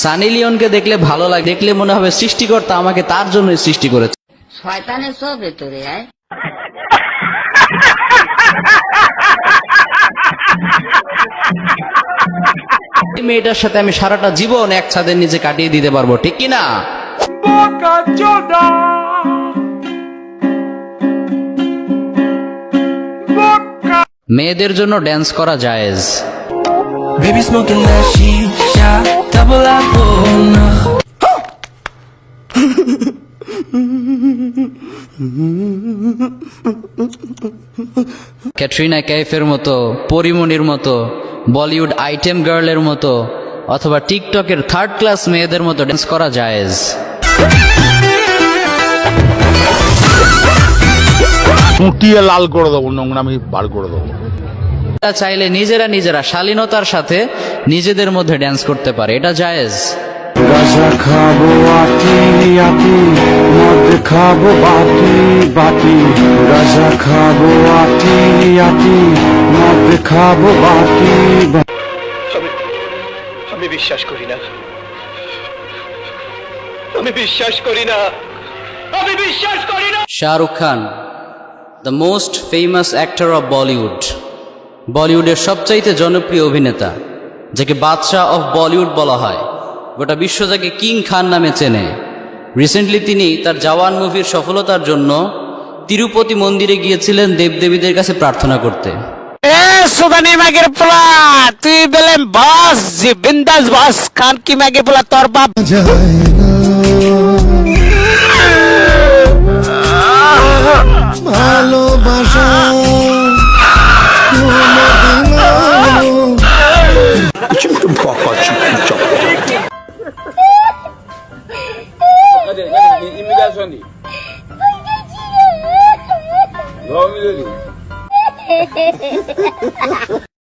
সানি লিওনকে দেখলে ভালো লাগে, দেখলে মনে হবে সৃষ্টিকর্তা আমাকে তার জন্যই সৃষ্টি করেছে। শয়তানের সব ভেতরে আয়। এই মেয়েটার সাথে আমি সারাটা জীবন এক ছাদের নিচে কাটিয়ে দিতে পারবো, ঠিক কিনা? মেয়েদের জন্য ড্যান্স করা জায়েজ। Baby smoking that shisha, double apple. Katrina কাইফের মতো, পরিমণির মতো, বলিউড আইটেম গার্লের মতো অথবা টিকটকের থার্ড ক্লাস মেয়েদের মতো ড্যান্স করা জায়েজ। ফুটিয়ে লাল করে দেবো, নোংরামি বার করে দেবো। চাইলে নিজেরা শালীনতার সাথে নিজেদের মধ্যে ড্যান্স করতে পারে, এটা জায়েজ। গাঁজা খাবো আটি আটি, মদ খাবো বাটি বাটি। গাঁজা খাবো আটি আটি, মদ খাবো বাটি বাটি। আমি বিশ্বাস করি না, আমি বিশ্বাস করি না, আমি বিশ্বাস করি না। Shahrukh Khan, the most famous actor of Bollywood, বলিউডের সবচাইতে জনপ্রিয় অভিনেতা, যাকে বাদশাহ অফ বলিউড বলা হয়, গোটা বিশ্ব যাকে কিং খান নামে চেনে। রিসেন্টলি তিনি তার জওয়ান মুভির সফলতার জন্য তিরুপতি মন্দিরে গিয়েছিলেন দেবদেবীদের কাছে প্রার্থনা করতে। সুদানি মাগের পোলা, তুই বলেন বস জি বিন্দাস বস খান কি মাগের পোলা তোর বাপ ভালোবাসা imigrasyoni. Doğum günü.